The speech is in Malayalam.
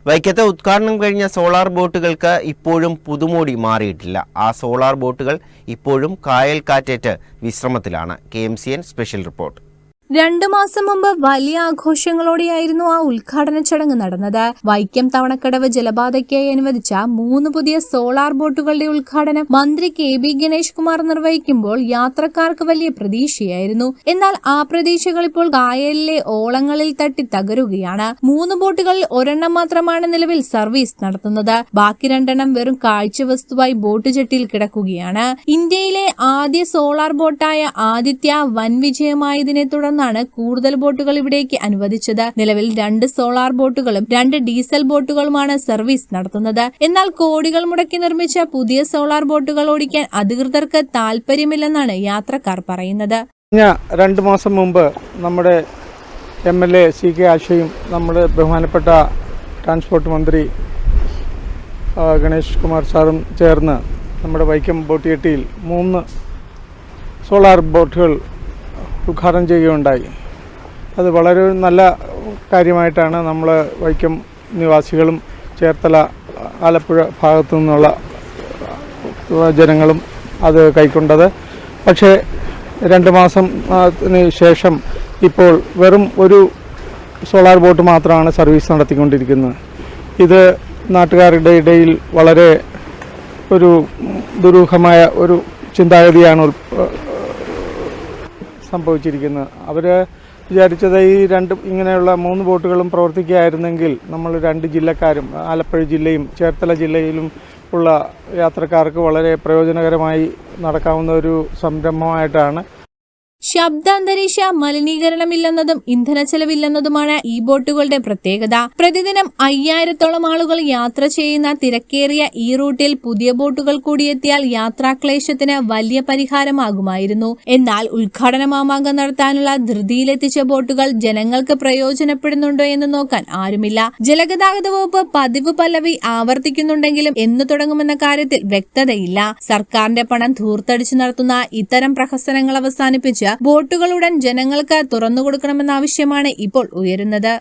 വൈക്കത്തെ ഉദ്ഘാടനം കഴിഞ്ഞ സോളാർ ബോട്ടുകൾക്ക് ഇപ്പോഴും പുതുമോടി മാറിയിട്ടില്ല. ആ സോളാർ ബോട്ടുകൾ ഇപ്പോഴും കായൽ കാറ്റേറ്റ് വിശ്രമത്തിലാണ്. KMCN special report. 2 മാസം മുമ്പ് വലിയ ആഘോഷങ്ങളോടെയായിരുന്നു ആ ഉദ്ഘാടന ചടങ്ങ് നടന്നത്. വൈക്കം തവണക്കടവ് ജലപാതയ്ക്കായി അനുവദിച്ച 3 പുതിയ സോളാർ ബോട്ടുകളുടെ ഉദ്ഘാടനം മന്ത്രി KB ഗണേഷ് കുമാർ നിർവഹിക്കുമ്പോൾ യാത്രക്കാർക്ക് വലിയ പ്രതീക്ഷയായിരുന്നു. എന്നാൽ ആ പ്രതീക്ഷകൾ ഇപ്പോൾ കായലിലെ ഓളങ്ങളിൽ തട്ടി തകരുകയാണ്. 3 ബോട്ടുകളിൽ ഒരെണ്ണം മാത്രമാണ് നിലവിൽ സർവീസ് നടത്തുന്നത്. ബാക്കി 2 എണ്ണം വെറും കാഴ്ചവസ്തുവായി ബോട്ട് ജെട്ടിയിൽ കിടക്കുകയാണ്. ഇന്ത്യയിലെ ആദ്യ സോളാർ ബോട്ടായ ആദിത്യ വൻ വിജയമായതിനെ തുടർന്ന് കൂടുതൽ ബോട്ടുകൾ ഇവിടേക്ക് അനുവദിച്ചത്. നിലവിൽ 2 സോളാർ ബോട്ടുകളും 2 ഡീസൽ ബോട്ടുകളുമാണ് സർവീസ് നടത്തുന്നത്. എന്നാൽ കോടികൾ മുടക്കി നിർമ്മിച്ച പുതിയ സോളാർ ബോട്ടുകൾ ഓടിക്കാൻ അധികൃതർക്ക് താല്പര്യമില്ലെന്നാണ് യാത്രക്കാർ പറയുന്നത്. 2 മാസം മുമ്പ് നമ്മുടെ MLA CK ആശയും നമ്മുടെ ബഹുമാനപ്പെട്ട ട്രാൻസ്പോർട്ട് മന്ത്രി ഗണേഷ് കുമാർ സാറും ചേർന്ന് നമ്മുടെ വൈക്കം ബോട്ട് ജെട്ടിയിൽ 3 സോളാർ ബോട്ടുകൾ ഉദ്ഘാടനം ചെയ്യുകയുണ്ടായി. അത് വളരെ നല്ല കാര്യമായിട്ടാണ് നമ്മൾ വൈക്കം നിവാസികളും ചേർത്തല ആലപ്പുഴ ഭാഗത്തു നിന്നുള്ള ജനങ്ങളും അത് കൈക്കൊണ്ടത്. പക്ഷേ 2 മാസത്തിന് ശേഷം ഇപ്പോൾ വെറും ഒരു സോളാർ ബോട്ട് മാത്രമാണ് സർവീസ് നടത്തിക്കൊണ്ടിരിക്കുന്നത്. ഇത് നാട്ടുകാരുടെ ഇടയിൽ വളരെ ഒരു ദുരൂഹമായ ഒരു ചിന്താഗതിയാണ് സംഭവിച്ചിരിക്കുന്നത്. അവർ വിചാരിച്ചത് ഈ ഇങ്ങനെയുള്ള 3 ബോട്ടുകളും പ്രവർത്തിക്കുകയായിരുന്നെങ്കിൽ നമ്മൾ 2 ജില്ലക്കാരും ആലപ്പുഴ ജില്ലയും ചേർത്തല ജില്ലയിലും ഉള്ള യാത്രക്കാർക്ക് വളരെ പ്രയോജനകരമായി നടക്കാവുന്ന ഒരു സംരംഭമായിട്ടാണ്. ശബ്ദാന്തരീക്ഷ മലിനീകരണമില്ലെന്നതും ഇന്ധന ചെലവില്ലെന്നതുമാണ് ഈ ബോട്ടുകളുടെ പ്രത്യേകത. പ്രതിദിനം 5000-ഓളം ആളുകൾ യാത്ര ചെയ്യുന്ന തിരക്കേറിയ ഈ റൂട്ടിൽ പുതിയ ബോട്ടുകൾ കൂടിയെത്തിയാൽ യാത്രാക്ലേശത്തിന് വലിയ പരിഹാരമാകുമായിരുന്നു. എന്നാൽ ഉദ്ഘാടന മാമാങ്കം നടത്താനുള്ള ധൃതിയിലെത്തിച്ച ബോട്ടുകൾ ജനങ്ങൾക്ക് പ്രയോജനപ്പെടുന്നുണ്ടോ എന്ന് നോക്കാൻ ആരുമില്ല. ജലഗതാഗത വകുപ്പ് പതിവ് പല്ലവി ആവർത്തിക്കുന്നുണ്ടെങ്കിലും എന്ന് തുടങ്ങുമെന്ന കാര്യത്തിൽ വ്യക്തതയില്ല. സർക്കാരിന്റെ പണം ധൂർത്തടിച്ചു നടത്തുന്ന ഇത്തരം പ്രഹസനങ്ങൾ അവസാനിപ്പിച്ച് ബോട്ടുകളുടൻ ജനങ്ങൾക്ക് തുറന്നുകൊടുക്കണമെന്ന ആവശ്യമാണ് ഇപ്പോൾ ഉയരുന്നത്.